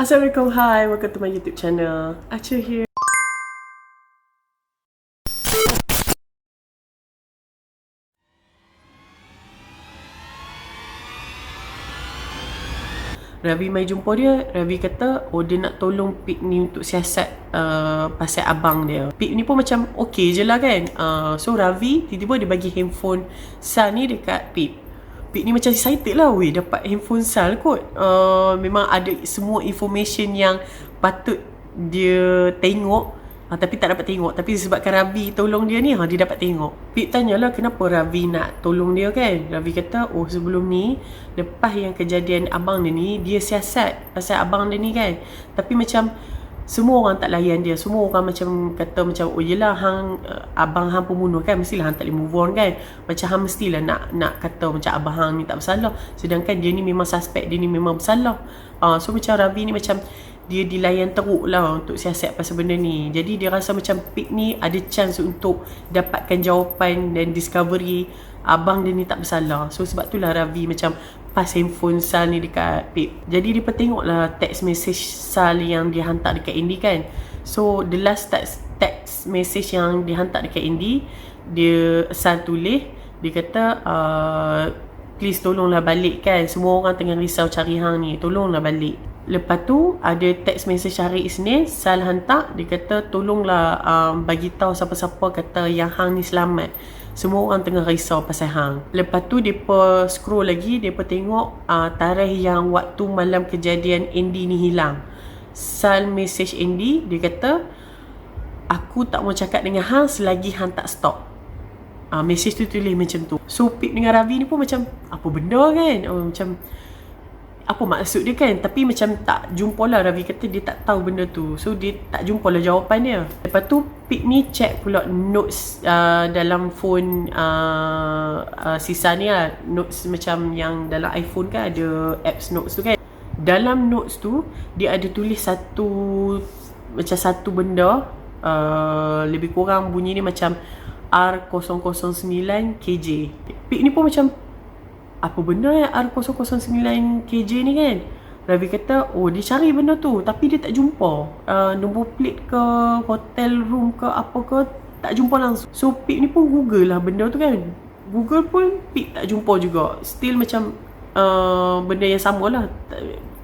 Assalamualaikum, hi, welcome to my YouTube channel. Acha here. Ravi mai jumpa dia, Ravi kata, oh dia nak tolong Pip ni untuk siasat pasal abang dia. Pip ni pun macam okey je lah kan. So Ravi tiba-tiba dia bagi handphone Sal ni dekat Pip. Pip ni macam excited lah, weh dapat handphone Sal kot. Memang ada semua information yang patut dia tengok. Tapi tak dapat tengok. Tapi sebabkan Ravi tolong dia ni, dia dapat tengok. Pip tanyalah kenapa Ravi nak tolong dia kan. Ravi kata, oh sebelum ni, lepas yang kejadian abang dia ni, dia siasat pasal abang dia ni kan. Tapi macam semua orang tak layan dia. Semua orang macam kata macam, oh yelah hang abang hang pembunuh kan, mestilah hang tak boleh move on kan. Macam hang mestilah nak kata macam abang hang ni tak bersalah, sedangkan dia ni memang suspek, dia ni memang bersalah. So macam Ravi ni macam dia dilayan teruk lah untuk siasat pasal benda ni. Jadi dia rasa macam Pip ni ada chance untuk dapatkan jawapan dan discovery abang dia ni tak bersalah. So sebab tu lah Ravi macam pass handphone Sal ni dekat Pip. Jadi dia pun tengok lah text message Sal yang dia hantar dekat Andy kan. So the last text message yang dia hantar dekat Andy, dia Sal tulis, dia kata please tolonglah balik kan, semua orang tengah risau cari hang ni, tolonglah balik. Lepas tu ada teks message hari Isnin Sal hantar, dia kata tolonglah bagi tahu siapa-siapa kata yang hang ni selamat, semua orang tengah risau pasal hang. Lepas tu dia pun scroll lagi, dia pun tengok tarikh yang waktu malam kejadian Andy ni hilang. Sal message Andy, dia kata aku tak mau cakap dengan hang selagi hang tak stop. Message tu tulis macam tu. So Pip dengan Ravi ni pun macam apa benda kan, macam apa maksud dia kan. Tapi macam tak jumpa lah. Ravi kata dia tak tahu benda tu, so dia tak jumpa lah jawapan dia. Lepas tu Pip ni check pula notes dalam phone sisa ni lah. Notes macam yang dalam iPhone kan ada apps notes tu kan. Dalam notes tu dia ada tulis satu benda, lebih kurang bunyi ni macam R009 KJ. Pip ni pun macam apa benda yang R009 KJ ni kan. Ravi kata oh dia cari benda tu tapi dia tak jumpa. Nombor plate ke, hotel room ke apa ke, tak jumpa langsung. So Pip ni pun google lah benda tu kan. Google pun Pip tak jumpa juga. Still macam benda yang sama lah.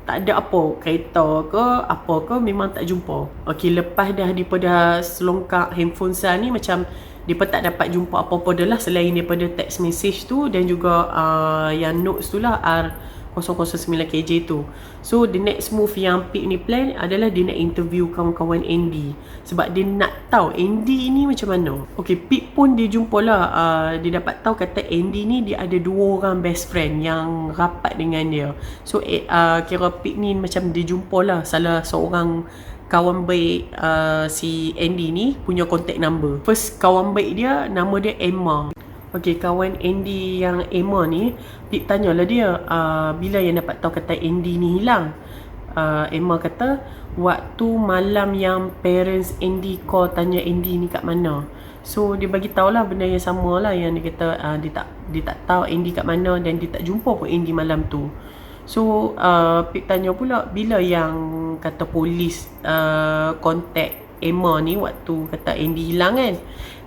Tak ada apa kereta ke apa ke, memang tak jumpa. Okay, lepas daripada selongkak handphone Sal ni, macam dia pun tak dapat jumpa apa-apa dah lah selain daripada text message tu dan juga yang notes tu lah R009 KJ tu. So the next move yang Pip ni plan adalah dia nak interview kawan-kawan Andy, sebab dia nak tahu Andy ni macam mana. Okay, Pip pun dia jumpa lah, dia dapat tahu kata Andy ni dia ada 2 orang best friend yang rapat dengan dia. So kira Pip ni macam dia jumpa lah salah seorang kawan baik si Andy ni punya contact number. First kawan baik dia, nama dia Emma. Okay, kawan Andy yang Emma ni, Pip tanyalah dia bila yang dapat tahu kata Andy ni hilang. Emma kata waktu malam yang parents Andy call tanya Andy ni kat mana. So dia bagi tahulah benda yang sama lah, yang dia kata dia tak tahu Andy kat mana dan dia tak jumpa pun Andy malam tu. So Pip tanya pula bila yang kata polis contact Emma ni waktu kata Andy hilang kan.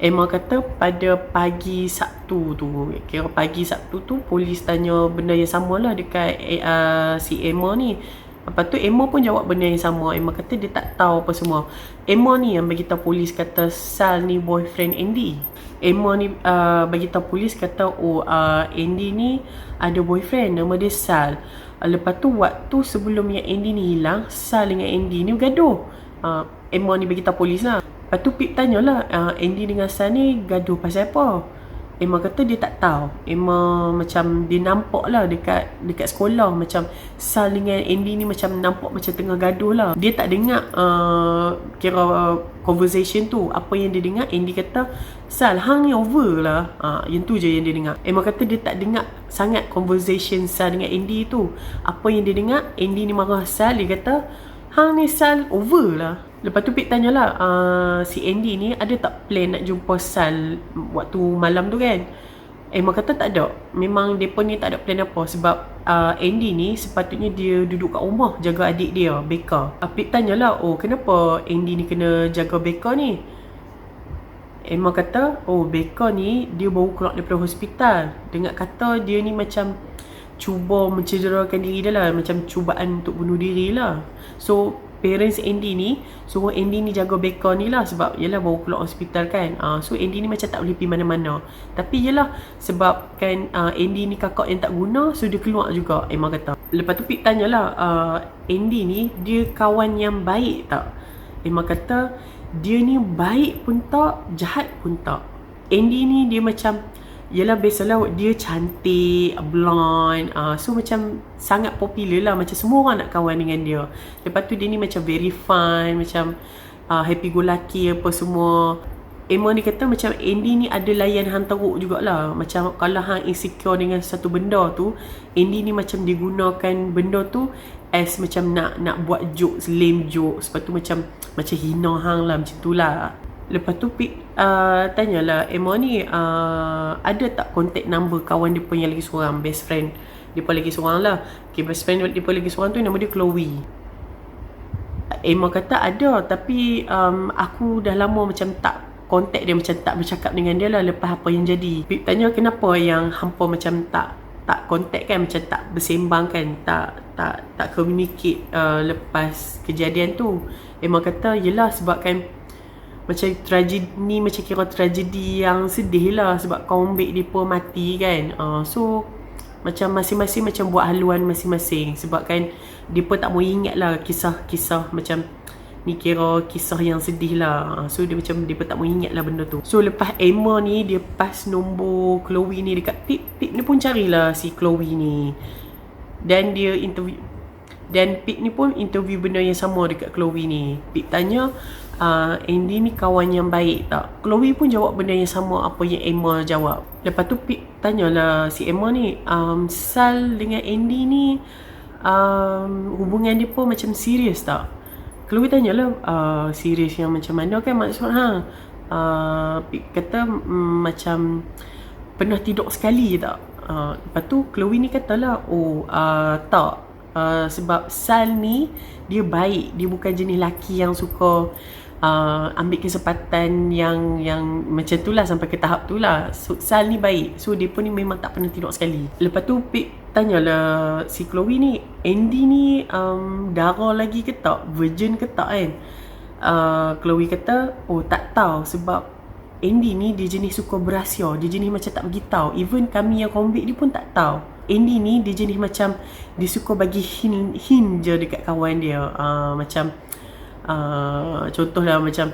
Emma kata pada pagi Sabtu tu, kira pagi Sabtu tu polis tanya benda yang sama lah dekat si Emma ni. Lepas tu Emma pun jawab benda yang sama. Emma kata dia tak tahu apa semua. Emma ni yang bagi tahu polis kata Sal ni boyfriend Andy. Emma ni bagi tahu polis kata oh Andy ni ada boyfriend nama dia Sal. Lepas tu waktu sebelum yang Andy ni hilang, Sal dengan Andy ni bergaduh. Emma ni bagi tahu polis lah. Lepas tu Pip tanyalah Andy dengan Sal ni gaduh pasal apa. Emma kata dia tak tahu. Emma macam dia nampak lah dekat sekolah macam Sal dengan Andy ni macam nampak macam tengah gaduh lah. Dia tak dengar kira conversation tu. Apa yang dia dengar, Andy kata Sal hang ni over lah. Yang tu je yang dia dengar. Emma kata dia tak dengar sangat conversation Sal dengan Andy tu. Apa yang dia dengar, Andy ni marah Sal. Dia kata hang ni Sal over lah. Lepas tu Pip tanyalah si Andy ni ada tak plan nak jumpa Sal waktu malam tu kan. Emma kata tak ada. Memang mereka ni tak ada plan apa. Sebab Andy ni sepatutnya dia duduk kat rumah jaga adik dia, Becca. Pip tanyalah, oh kenapa Andy ni kena jaga Becca ni? Emma kata, oh Becca ni dia baru keluar daripada hospital. Dengar kata dia ni macam cuba mencederakan diri dia lah, macam cubaan untuk bunuh diri lah. So parents Andy ni suruh Andy ni jaga Becca ni lah, sebab yelah baru keluar hospital kan. So Andy ni macam tak boleh pergi mana-mana. Tapi yelah sebab kan Andy ni kakak yang tak guna, so dia keluar juga, Emma kata. Lepas tu Pip tanyalah, Andy ni dia kawan yang baik tak? Emma kata dia ni baik pun tak, jahat pun tak. Andy ni dia macam, yelah biasalah dia cantik, blonde, so macam sangat popular lah, macam semua orang nak kawan dengan dia. Lepas tu dia ni macam very fun, macam happy go lucky apa semua. Emma ni kata macam Andy ni ada layan hang teruk jugalah. Macam kalau hang insecure dengan satu benda tu, Andy ni macam digunakan benda tu as macam nak buat jokes, lame jokes. Lepas tu macam hina hang lah, macam tu lah. Lepas tu Pip tanyalah Emma ni ada tak contact number kawan dia punya lagi seorang, best friend dia pun lagi seorang lah. Okay, best friend dia pun lagi seorang tu nama dia Chloe. Emma kata ada, tapi aku dah lama macam tak contact dia, macam tak bercakap dengan dia lah lepas apa yang jadi. Pip tanya kenapa yang hampa macam tak contact kan, macam tak bersembang kan, tak communicate lepas kejadian tu. Emma kata yelah sebab kan macam tragedi ni macam kira tragedi yang sedih lah, sebab kaum bek dia pun mati kan. So macam masing-masing macam buat haluan masing-masing, sebab kan dia pun tak mau ingat lah kisah-kisah macam ni, kira kisah yang sedih lah. So dia macam dia pun tak mau ingat lah benda tu. So lepas Emma ni dia pass nombor Chloe ni dekat Pip ni pun carilah si Chloe ni, dan dia interview, dan Pip ni pun interview benda yang sama dekat Chloe ni. Pip tanya Andy ni kawan yang baik tak? Chloe pun jawab benda yang sama apa yang Emma jawab. Lepas tu Pip tanyalah si Emma ni, Sal dengan Andy ni hubungan dia pun macam serius tak? Chloe tanyalah, serius yang macam mana kan maksud hang? Pip kata macam pernah tidur sekali tak? Lepas tu Chloe ni katalah, tak. Sebab Sal ni dia baik, dia bukan jenis lelaki yang suka ambil kesempatan yang macam tu lah, sampai ke tahap tu lah. So, Sal ni baik, so dia pun ni memang tak pernah tidur sekali. Lepas tu Pip tanyalah si Chloe ni, Andy ni darah lagi ke tak, virgin ke tak kan? Chloe kata, oh tak tahu, sebab Andy ni dia jenis suka berahsia, dia jenis macam tak beritahu. Even kami yang kombik dia pun tak tahu. Andy ni dia jenis macam dia suka bagi hint je dekat kawan dia. Macam contohlah macam,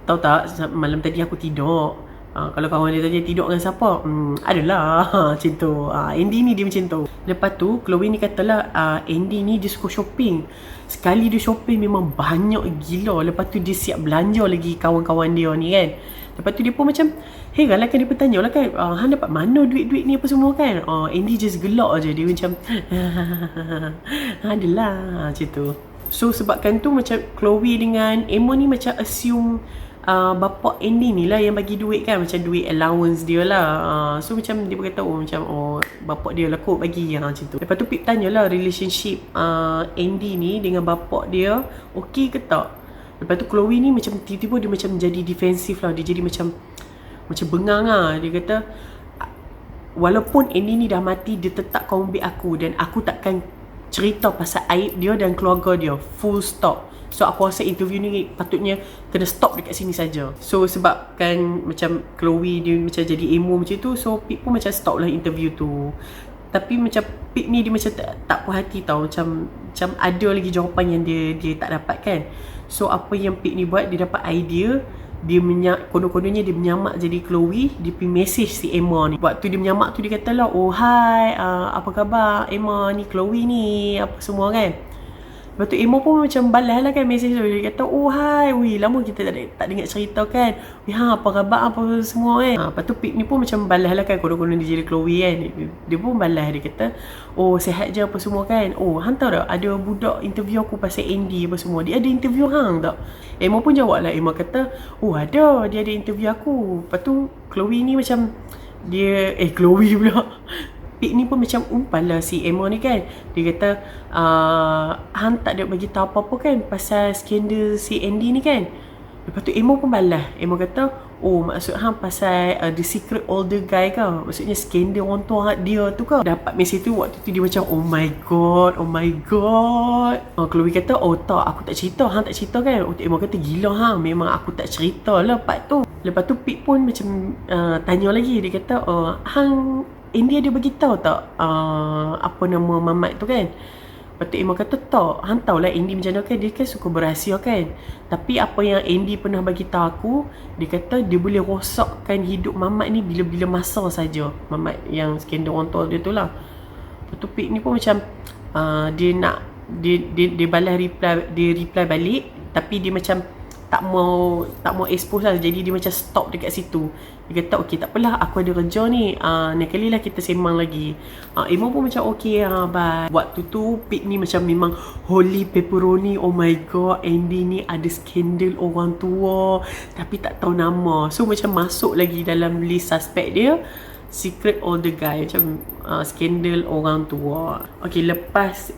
tahu tak malam tadi aku tidur, kalau kawan dia tanya tidur dengan siapa, adalah macam tu. Andy ni dia macam tu. Lepas tu Chloe ni katalah, Andy ni dia suka shopping. Sekali dia shopping memang banyak gila. Lepas tu dia siap belanja lagi kawan-kawan dia ni kan. Lepas tu dia pun macam heran lah kan, dia pun tanya lah kan, hang dapat mana duit-duit ni apa semua kan. Andy just gelak je, dia macam adalah macam tu. So sebabkan tu macam Chloe dengan Emma ni macam assume bapak Andy ni lah yang bagi duit kan, macam duit allowance dia lah. So macam dia berkata bapak dia lah kot bagi macam tu. Lepas tu Pip tanyalah relationship Andy ni dengan bapak dia okey ke tak. Lepas tu Chloe ni macam tiba-tiba dia macam jadi defensif lah, dia jadi macam bengang lah. Dia kata walaupun Andy ni dah mati, dia tetap kombik aku, dan aku takkan cerita pasal aib dia dan keluarga dia, full stop. So aku rasa interview ni patutnya kena stop dekat sini saja. So sebab kan macam Chloe dia macam jadi emo macam tu, so Pip pun macam stop lah interview tu. Tapi macam Pip ni dia macam tak puas hati tau, macam ada lagi jawapan yang dia tak dapat kan. So apa yang Pip ni buat, dia dapat idea, dia konon-kononnya dia menyamak jadi Chloe, dia pergi message si Emma ni. Waktu dia menyamak tu dia katalah, oh hi, apa khabar Emma ni, Chloe ni, apa semua kan. Lepas tu Emma pun macam balas lah kan message tu. Dia kata, oh hi, lama kita tak dengar cerita kan, apa khabar apa semua kan. Lepas tu Pip ni pun macam balas lah kan, konon-konon dia jadi Chloe kan. Dia pun balas, dia kata, oh sihat je apa semua kan. Oh hang tahu tak, ada budak interview aku pasal Andy apa semua, dia ada interview hang tak? Emma pun jawab lah, Emma kata, oh ada, dia ada interview aku. Lepas tu Chloe ni macam dia Chloe pula. Pik ni pun macam umpan lah si Emma ni kan. Dia kata hang tak ada bagi tahu apa-apa kan pasal skandal si Andy ni kan. Lepas tu Emma pun balas. Emma kata, oh maksud hang pasal the secret older guy ke? Maksudnya skandal orang tua dia tu ke? Dapat mesej tu, waktu tu dia macam oh my god. Chloe kata, oh tak, aku tak cerita. Hang tak cerita kan? Emma kata, gila hang, memang aku tak cerita lah part tu. Lepas tu Pik pun macam tanya lagi. Dia kata, hang Andy ada bagi tahu tak apa nama mamat tu kan? Lepas tu Emma kata, tak, hang tahu lah Andy macam mana kan, dia kan suka berahsia kan. Tapi apa yang Andy pernah bagi tahu aku, dia kata dia boleh rosakkan hidup mamat ni bila-bila masa saja. Mamat yang skandal orang tua dia tu lah. Lepas tu Pik ni pun macam dia nak dia balas reply balik, tapi dia macam tak mau expose lah. Jadi dia macam stop dekat situ. Dia kata okey tak apalah, aku ada kerja ni, lain kali lah kita sembang lagi. Emma pun macam okey, bye. Waktu tu Pik ni macam memang holy pepperoni. Oh my god, Andy ni ada skandal orang tua tapi tak tahu nama. So macam masuk lagi dalam list suspect dia, secret older guy, macam skandal orang tua. Okay, lepas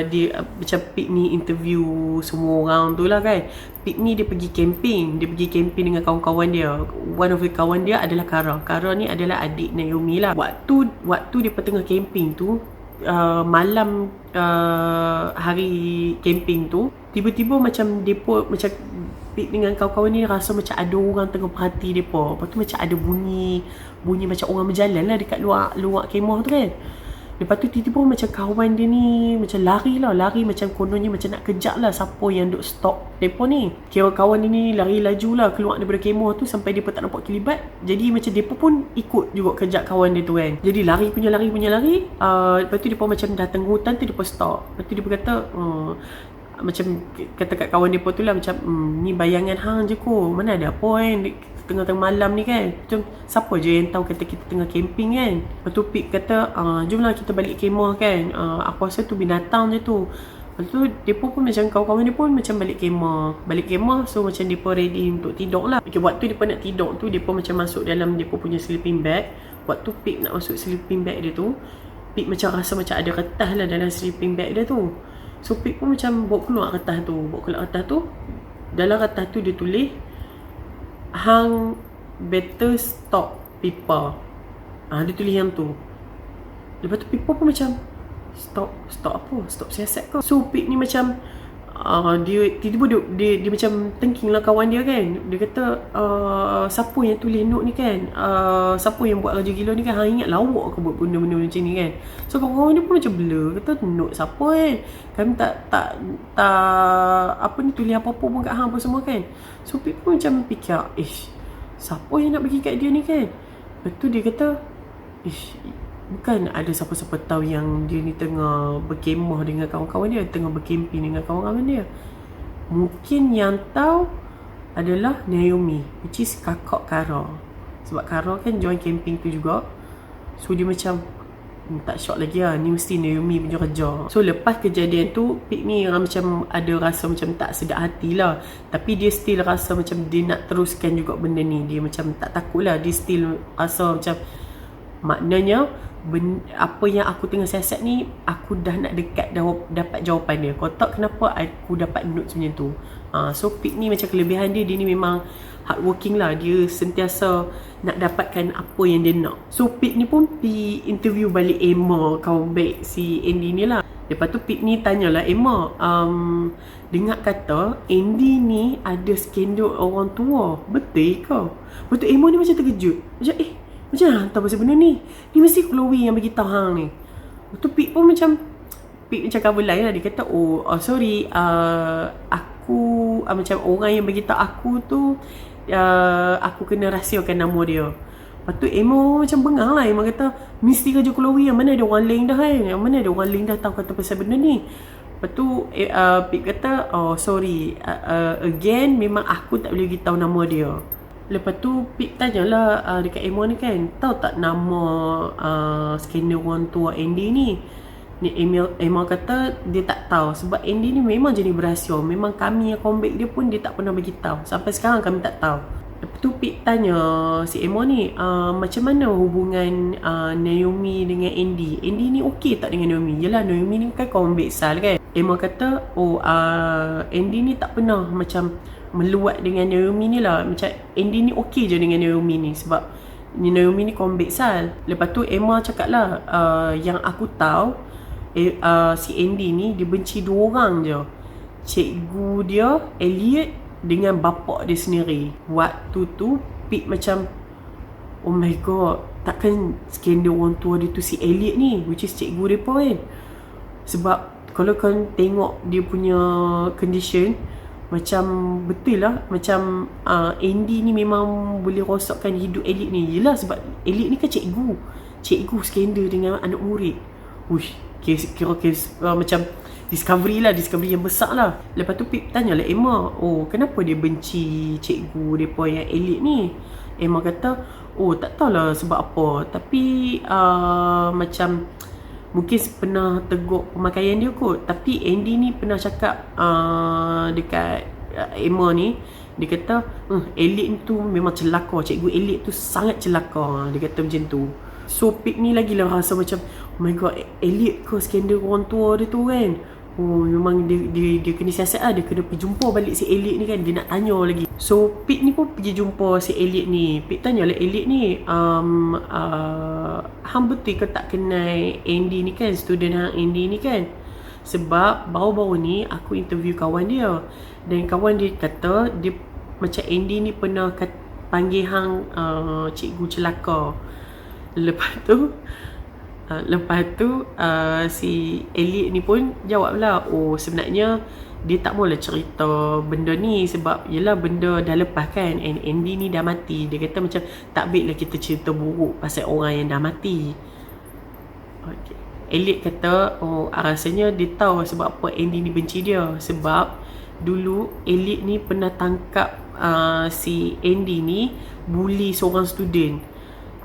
dia macam Pik ni interview semua orang tu lah kan. Pik ni dia pergi camping dengan kawan-kawan dia. One of the kawan dia adalah Kara ni adalah adik Naomi lah. Waktu dia tengah camping tu, malam hari camping tu, tiba-tiba macam depa macam Pik dengan kawan-kawan ni rasa macam ada orang tengah perhati depa. Lepas tu macam ada bunyi macam orang berjalan lah dekat luar kemah tu kan. Lepas tu tiba-tiba macam kawan dia ni macam lari macam kononnya macam nak kejap lah siapa yang duk stop depa ni. Kira kawan dia ni lari laju lah keluar daripada kemah tu sampai depa tak nampak kelibat. Jadi macam depa pun ikut juga kejap kawan dia tu kan. Jadi lari punya lari. Lepas tu depa macam datang hutan tu, depa stop. Lepas tu depa kata macam kata kat kawan depa tu lah macam ni bayangan hang je ko, mana ada apa kan tengah-tengah malam ni kan. Macam siapa je yang tahu kata kita tengah camping kan. Lepas tu Pik kata jomlah kita balik kemah kan, aku rasa tu binatang je tu. Lepas tu depa pun macam kawan-kawan dia pun macam balik kemah. So macam depa ready untuk tidur lah. Okay, waktu depa nak tidur tu, depa macam masuk dalam depa punya sleeping bag. Waktu Pik nak masuk sleeping bag dia tu, Pik macam rasa macam ada kertas lah dalam sleeping bag dia tu. So Pik pun macam bawa keluar kertas tu. Dalam kertas tu dia tulis, hang better stop Pipa. Dia tulis yang tu. Lepas tu Pipa pun macam stop apa? Stop siasat ke? So Pik ni macam dia tiba-tiba dia macam thinking lah kawan dia kan. Dia kata siapa yang tulis note ni kan, siapa yang buat kerja gila ni kan, hang ingat lawak ke buat benda-benda macam ni kan. So kawan-kawan dia pun macam blur, kata note siapa kan, kami tak apa ni tulis apa-apa pun kat hang apa semua kan. So Pik pun macam fikir, siapa yang nak bagi kat dia ni kan. Lepas tu dia kata, bukan ada siapa-siapa tahu yang dia ni tengah berkemah dengan kawan-kawan dia, tengah berkemping dengan kawan-kawan dia. Mungkin yang tahu adalah Naomi, which is kakak Kara. Sebab Kara kan join camping tu juga. So dia macam tak shock lagi lah, ni mesti Naomi punya kerja. So lepas kejadian tu, Pik ni macam ada rasa macam tak sedap hati lah. Tapi dia still rasa macam dia nak teruskan juga benda ni. Dia macam tak takut lah, dia still rasa macam maknanya apa yang aku tengah siasat ni, aku dah nak dekat dapat jawapan dia. Kalau tak, kenapa aku dapat notes macam tu. So Pik ni macam kelebihan dia ni memang hardworking lah. Dia sentiasa nak dapatkan apa yang dia nak. So Pik ni pun pergi interview balik Emma, kawan baik si Andy ni lah. Lepas tu Pik ni tanyalah Emma, dengar kata Andy ni ada skandal orang tua, betul ke? Lepas tu Emma ni macam terkejut, macam hang tahu pasal benda ni? Ni mesti Chloe yang bagi tahu hang ni. Lepas tu Pik pun macam cover line lah. Dia kata sorry, aku macam orang yang bagi tahu aku tu, aku kena rahsiakan nama dia. Lepas tu Emma macam bengang lah. Emma kata mesti kerja Chloe, yang mana ada orang lain dah kan, yang mana ada orang lain dah tahu kata pasal benda ni. Lepas tu Pik kata sorry, again memang aku tak boleh beritahu nama dia. Lepas tu Pik tanyalah dekat Emma ni kan, tahu tak nama skandal orang tua Andy ni? Emma kata dia tak tahu sebab Andy ni memang jenis berahsia. Memang kami yang comeback dia pun dia tak pernah bagi tahu. Sampai sekarang kami tak tahu. Lepas Tu Pip tanya si Emma ni, macam mana hubungan Naomi dengan Andy? Andy ni okey tak dengan Naomi? Yelah, Naomi ni kan kawan baik Sal kan. Emma kata, Andy ni tak pernah macam meluat dengan Naomi ni lah. Macam Andy ni okey je dengan Naomi ni sebab Naomi ni kawan baik Sal. Lepas tu Emma cakap lah, yang aku tahu si Andy ni dia benci 2 orang je. Cikgu dia, Elliot, dengan bapak dia sendiri. Waktu tu Pip macam, oh my god, takkan skandal orang tua dia tu si Elliot ni, which is cikgu mereka kan. Sebab kalau kau tengok dia punya condition, macam betul lah, macam Andy ni memang boleh rosakkan hidup Elliot ni. Yelah, sebab Elliot ni kan cikgu skandal dengan anak murid. Uish, kira macam discovery yang besar lah. Lepas tu Pip tanya lah Emma, kenapa dia benci cikgu mereka yang Elliot ni? Emma kata, tak tahulah sebab apa, tapi macam mungkin pernah tegur pemakaian dia kot. Tapi Andy ni pernah cakap dekat Emma ni, dia kata Elliot tu memang celaka, cikgu Elliot tu sangat celaka, dia kata macam tu. So Pip ni lagi lah rasa macam, oh my god, Elliot ke skandal orang tua dia tu kan. Memang dia kena siasat lah. Dia kena pergi jumpa balik si Elliot ni kan. Dia nak tanya lagi. So Pip ni pun pergi jumpa si Elliot ni. Pip tanya lah Elliot ni, hang betul ke tak kenal Andy ni kan, student hang Andy ni kan? Sebab baru-baru ni aku interview kawan dia, dan kawan dia kata dia macam Andy ni pernah panggil hang cikgu celaka. Lepas tu si Elliot ni pun jawab lah, sebenarnya dia tak maulah cerita benda ni sebab yelah benda dah lepas kan, and Andy ni dah mati. Dia kata macam tak baik lah kita cerita buruk pasal orang yang dah mati. Okay. Elliot kata, rasanya dia tahu sebab apa Andy ni benci dia. Sebab dulu Elliot ni pernah tangkap si Andy ni bully seorang student.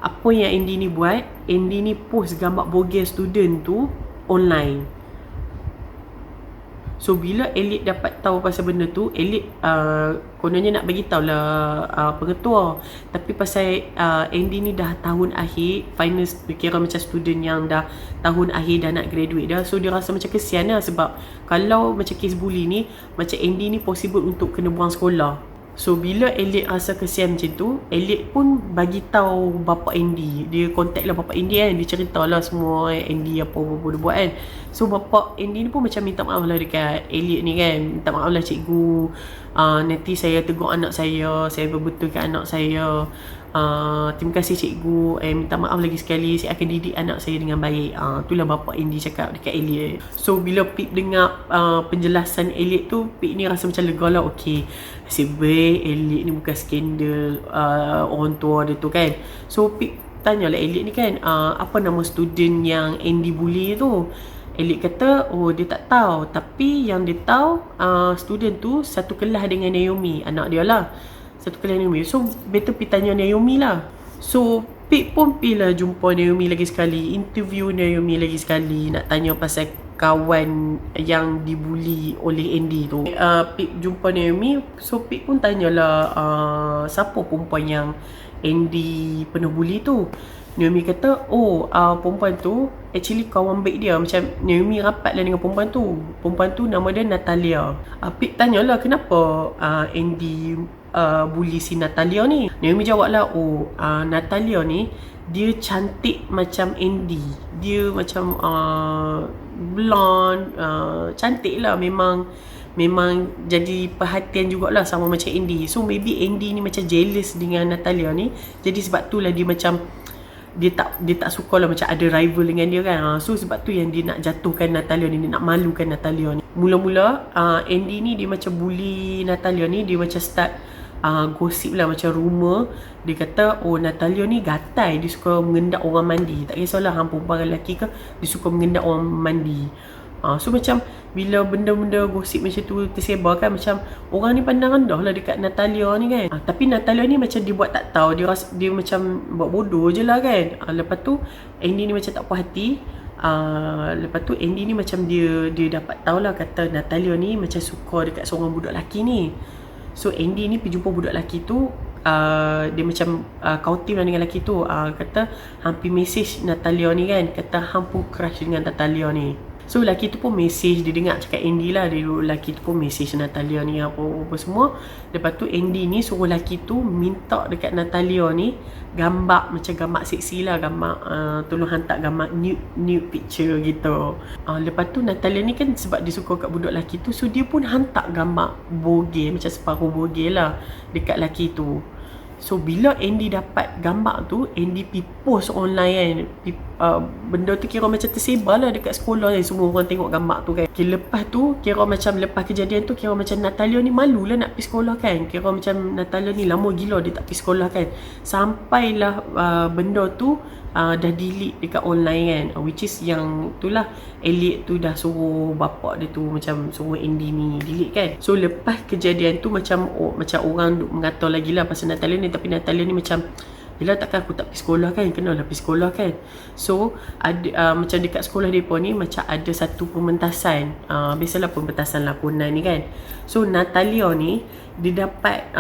Apa yang Andy ni buat? Andy ni post gambar bogel student tu online. So bila Elliot dapat tahu pasal benda tu, Elliot kononnya nak bagi tahu lah pengetua. Tapi pasal Andy ni dah tahun akhir, final, kira macam student yang dah tahun akhir dah nak graduate dah. So dia rasa macam kesian lah, sebab kalau macam kes bully ni, macam Andy ni possible untuk kena buang sekolah. So bila Elliot rasa kesian macam tu, Elliot pun bagi tahu bapa Andy. Dia contact lah bapa Andy kan. Dia ceritalah semua Andy apa-apa dia buat kan. So bapa Andy ni pun macam minta maaf lah dekat Elliot ni kan. Minta maaf lah cikgu, nanti saya tegur anak saya berbetulkan anak saya. Terima kasih cikgu, minta maaf lagi sekali, saya akan didik anak saya dengan baik. Itulah bapa Andy cakap dekat Elliot. So bila Pip dengar penjelasan Elliot tu, Pip ni rasa macam lega lah. Okay, nasib baik Elliot ni bukan skandal orang tua dia tu kan. So Pip tanyalah Elliot ni kan, apa nama student yang Andy bully tu? Elliot kata, dia tak tahu. Tapi yang dia tahu, student tu satu kelas dengan Naomi, anak dia lah. Satu kelas Naomi. So better pergi tanya Naomi lah. So Pip pun pergi lah jumpa Naomi lagi sekali, interview Naomi lagi sekali, nak tanya pasal kawan yang dibuli oleh Andy tu. Pip jumpa Naomi. So Pip pun tanyalah, siapa perempuan yang Andy pernah bully tu? Naomi kata, perempuan tu actually kawan baik dia. Macam Naomi rapat lah dengan perempuan tu. Perempuan tu nama dia Natalia. Pip tanyalah kenapa Andy bully si Natalia ni. Naomi jawab lah, Natalia ni dia cantik macam Andy. Dia macam blonde, cantik lah. Memang jadi perhatian jugalah sama macam Andy. So maybe Andy ni macam jealous dengan Natalia ni. Jadi sebab tu lah dia macam dia tak suka lah macam ada rival dengan dia kan. So sebab tu yang dia nak jatuhkan Natalia ni, dia nak malukan Natalia ni. Mula-mula Andy ni dia macam bully Natalia ni. Dia macam start gosip lah, macam rumor. Dia kata, Natalia ni gatai, dia suka mengendak orang mandi. Tak kisahlah hang perempuan lelaki ke, dia suka mengendak orang mandi. So macam bila benda-benda gosip macam tu tersebar kan, macam orang ni pandang rendah lah dekat Natalia ni kan. Tapi Natalia ni macam dia buat tak tahu. Dia macam buat bodoh je lah kan. Lepas tu Andy ni macam tak puas hati. Lepas tu Andy ni macam dia dapat tahu lah, kata Natalia ni macam suka dekat seorang budak lelaki ni. So Andy ni pergi jumpa budak lelaki tu, dia macam kautim lah dengan lelaki tu. Kata hampir message Natalia ni kan, kata hang pun crush dengan Natalia ni. So lelaki tu pun message, dia dengar cakap Andy lah, lelaki tu pun message Natalia ni apa semua. Lepas tu Andy ni suruh lelaki tu minta dekat Natalia ni gambar, macam gambar seksi lah, gambar tolong hantar gambar nude picture gitu. Lepas tu Natalia ni kan sebab dia suka kat budak lelaki tu, so dia pun hantar gambar bogel, macam separuh bogel lah dekat lelaki tu. So bila Andy dapat gambar tu, Andy pergi post online kan. Benda tu kira macam tersebar lah dekat sekolah kan. Semua orang tengok gambar tu kan. Lepas tu kira macam lepas kejadian tu, kira macam Natalia ni malu lah nak pergi sekolah kan. Kira macam Natalia ni lama gila dia tak pergi sekolah kan. Sampailah benda tu dah delete dekat online kan. Which is yang tu lah, Elliot tu dah suruh bapak dia tu macam suruh Andy ni delete kan. So lepas kejadian tu macam orang mengata lagi lah pasal Natalia ni. Tapi Natalia ni macam, bila takkan aku tak pergi sekolah kan, kenalah pergi sekolah kan. So ada macam dekat sekolah mereka ni macam ada satu pementasan, biasalah pementasan lakonan ni kan. So Natalia ni dia dapat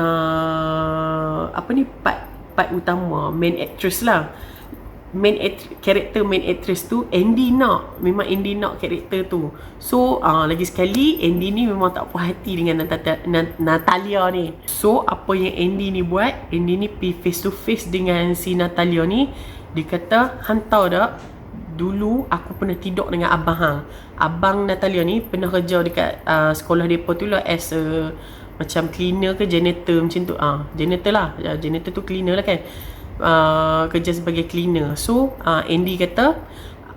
part utama, main actress lah. Karakter main actress tu Andy nak, memang Andy nak karakter tu. So lagi sekali Andy ni memang tak puas hati dengan Natalia ni. So apa yang Andy ni buat, Andy ni pergi face to face dengan si Natalia ni. Dia kata, hantar dah dulu aku pernah tidur dengan abang hang. Abang Natalia ni pernah kerja dekat sekolah depa tu lah, as a macam cleaner ke janitor macam tu. Janitor lah, janitor tu cleaner lah kan. Kerja sebagai cleaner. So Andy kata,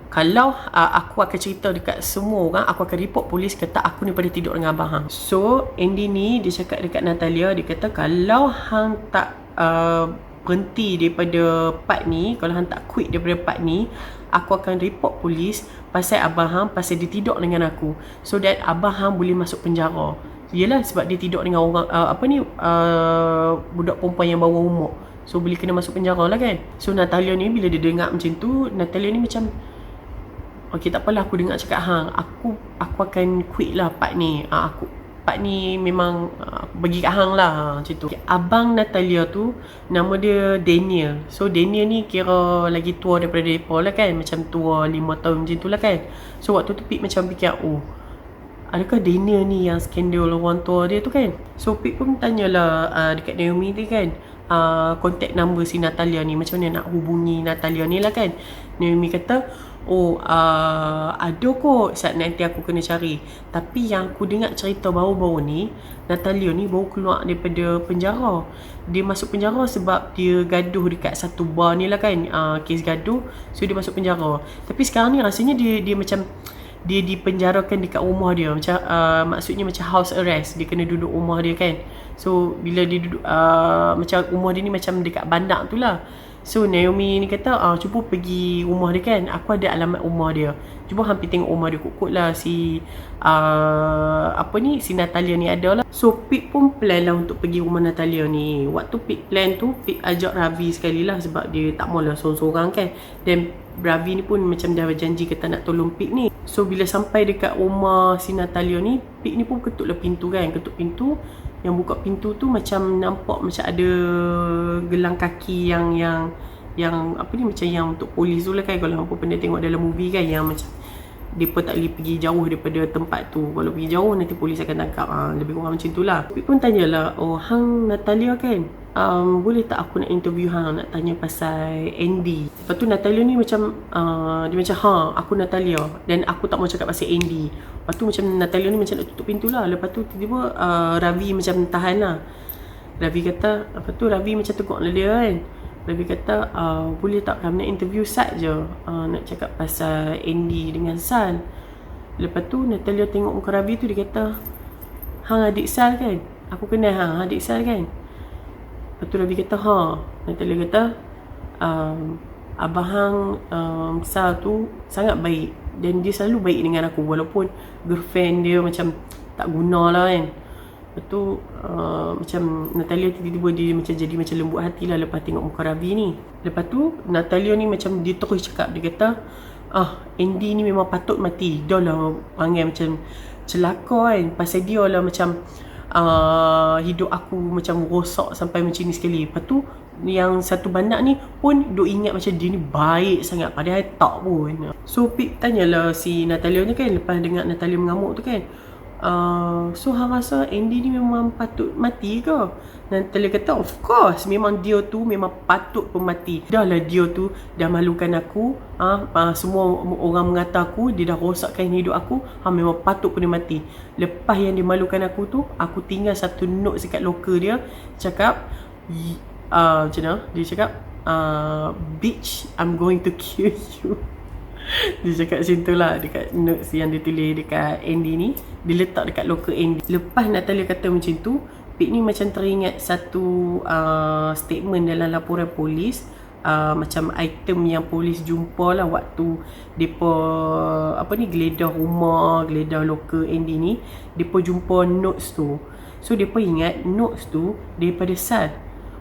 kalau aku akan cerita dekat semua orang, aku akan report polis, kata aku ni pada tidur dengan abang hang. So Andy ni dia cakap dekat Natalia, dia kata kalau hang tak berhenti daripada part ni, kalau hang tak quit daripada part ni, aku akan report polis pasal abang hang, pasal dia tidur dengan aku, so that abang hang boleh masuk penjara. Yelah, sebab dia tidur dengan orang budak perempuan yang bawah umur, so boleh kena masuk penjara lah kan. So Natalia ni bila dia dengar macam tu, Natalia ni macam, okay tak apalah, aku dengar cakap hang, aku akan quit lah part ni. Part ni memang bagi kat hang lah, macam tu. Abang Natalia tu nama dia Daniel. So Daniel ni kira lagi tua daripada mereka lah kan, macam tua 5 tahun macam tu lah kan. So waktu tu Pip macam fikir, adakah Daniel ni yang skandal orang tua dia tu kan. So Pip pun tanyalah dekat Naomi tu kan, contact number si Natalia ni, macam mana nak hubungi Natalia ni lah kan. Naomi kata, ada kot, saat nanti aku kena cari. Tapi yang aku dengar cerita baru-baru ni, Natalia ni baru keluar daripada penjara. Dia masuk penjara sebab dia gaduh dekat satu bar ni lah kan, kes gaduh. So dia masuk penjara. Tapi sekarang ni rasanya dia macam, dia dipenjarakan dekat rumah dia, macam maksudnya macam house arrest. Dia kena duduk rumah dia kan. So bila dia duduk macam rumah dia ni macam dekat bandar tu lah. So Naomi ni kata, cuba pergi rumah dia kan, aku ada alamat rumah dia, cuba hampir tengok rumah dia, kot lah si si Natalia ni ada lah. So Pip pun plan lah untuk pergi rumah Natalia ni. Waktu Pip plan tu, Pip ajak Ravi sekali lah, sebab dia tak maulah seorang-seorang kan. Dan Ravi ni pun macam dah berjanji kata nak tolong Pip ni. So bila sampai dekat rumah si Natalia ni, Pip ni pun ketuk lah pintu kan. Ketuk pintu, yang buka pintu tu macam nampak macam ada gelang kaki yang macam yang untuk polis tu lah kan. Kalau hampa pernah tengok dalam movie kan, yang macam mereka tak boleh pergi jauh daripada tempat tu, kalau pergi jauh nanti polis akan tangkap. Lebih kurang macam tu lah. Pip pun tanyalah, hang Natalia kan, boleh tak aku nak interview hang, nak tanya pasal Andy. Lepas tu Natalia ni macam dia macam, aku Natalia dan aku tak mau cakap pasal Andy. Lepas tu macam Natalia ni macam nak tutup pintu lah. Lepas tu tiba-tiba Ravi macam tahan lah. Ravi kata, lepas tu Ravi macam teguk lah dia kan. Ravi kata, boleh tak kami nak interview Sal je, nak cakap pasal Andy dengan Sal. Lepas tu Natalia tengok muka Ravi tu, dia kata, hang adik Sal kan? Aku kenal hang adik Sal kan? Lepas tu Ravi kata, Natalia kata, abang hang Sal tu sangat baik, dan dia selalu baik dengan aku, walaupun girlfriend dia macam tak guna lah kan. Lepas tu macam Natalia tiba-tiba dia macam jadi macam lembut hati lah lepas tengok muka Ravi ni. Lepas tu Natalia ni macam dia terus cakap, dia kata, Andy ni memang patut mati. Dah lah perangai macam celaka kan, pasal dia lah macam hidup aku macam rosak sampai macam ni sekali. Lepas tu yang satu bandak ni pun duk ingat macam dia ni baik sangat, padahal tak pun. So Pip tanyalah si Natalia ni kan, lepas dengar Natalia mengamuk tu kan, so hang rasa Andy ni memang patut mati ke? Natalia kata of course, memang dia tu memang patut pun mati. Dah lah dia tu dah malukan aku, semua orang mengata aku dia dah rosakkan hidup aku, memang patut pun dia mati. Lepas yang dia malukan aku tu, aku tinggal satu note dekat locker dia, cakap macam mana? Dia cakap bitch, I'm going to kill you. Dia cakap macam tu lah dekat notes yang dia tulis dekat Andy ni, dia letak dekat locker Andy. Lepas Natalia kata macam tu, Pip ni macam teringat satu statement dalam laporan polis, macam item yang polis jumpa lah waktu depa geledah rumah, geledah locker Andy ni, depa jumpa notes tu. So depa ingat notes tu daripada Sal.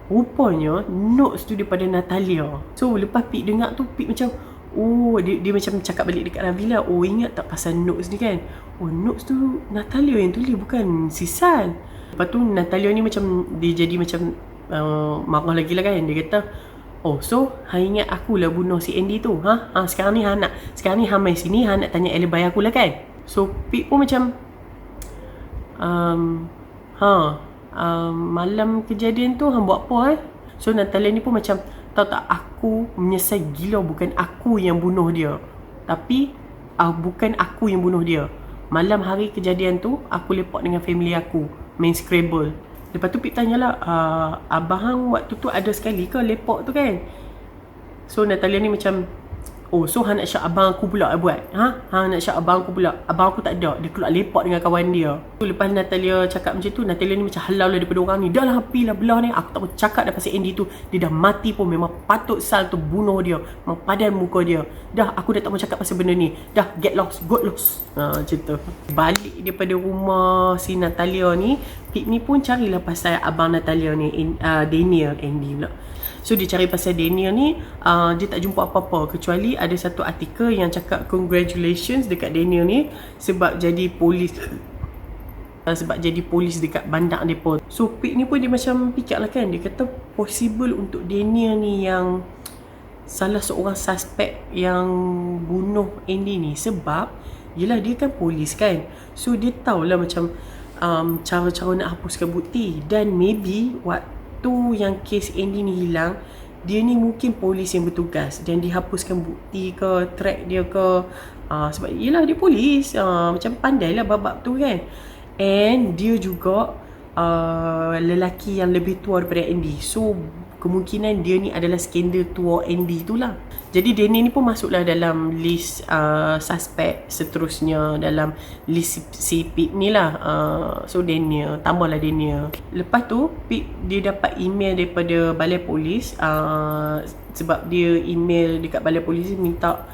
Rupanya notes tu daripada Natalia. So lepas Pip dengar tu, Pip macam dia macam cakap balik dekat Ravila, ingat tak pasal notes ni kan? Notes tu Natalia yang tulis, bukan si Sal. Lepas tu Natalia ni macam dia jadi macam marah lagi lah kan. Dia kata, so hang ingat akulah bunuh si Andy tu, sekarang ni hang main sini, hang nak tanya alibi aku lah kan? So Pip pun macam malam kejadian tu hang buat apa So Natalia ni pun macam, tahu tak, aku menyesal gila, bukan aku yang bunuh dia, tapi bukan aku yang bunuh dia. Malam hari kejadian tu aku lepak dengan family aku main Scrabble. Lepas tu Pip tanyalah, abang hang waktu tu ada sekali ke lepak tu kan? So Natalia ni macam, so hang nak syak abang aku pula buat? Hang nak syak abang aku pula? Abang aku tak ada, dia keluar lepak dengan kawan dia. So lepas Natalia cakap macam tu, Natalia ni macam halau lah daripada orang ni. Dah lah, apilah belah ni, aku tak mau cakap dah pasal Andy tu. Dia dah mati pun, memang patut Sal tu bunuh dia, memang padan muka dia. Dah, aku dah tak mau cakap pasal benda ni. Dah, get lost, got lost. Macam tu. Balik daripada rumah si Natalia ni, Pip ni pun carilah pasal abang Natalia ni, Daniel, Andy pula. So dia cari pasal Daniel ni, dia tak jumpa apa-apa kecuali ada satu artikel yang cakap congratulations dekat Daniel ni sebab jadi polis dekat bandar depa. So Pip ni pun dia macam fikir lah kan, dia kata possible untuk Daniel ni yang salah seorang suspek yang bunuh Andy ni, sebab yelah dia kan polis kan, so dia tahulah macam cara-cara nak hapuskan bukti. Dan maybe waktu yang kes Andy ni hilang, dia ni mungkin polis yang bertugas dan dihapuskan bukti ke, track dia ke, sebab yelah dia polis, macam pandai lah bab-bab tu kan. And dia juga lelaki yang lebih tua daripada Andy, so kemungkinan dia ni adalah skandal tua Andy tu lah. Jadi Daniel ni pun masuklah dalam list suspek seterusnya dalam list si Pip ni lah. So Daniel, tambahlah Daniel. Lepas tu Pip dia dapat email daripada balai polis, sebab dia email dekat balai polis minta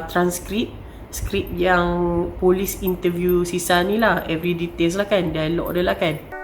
transkrip skrip yang polis interview sisa ni lah, every details lah kan, dialog dia lah kan.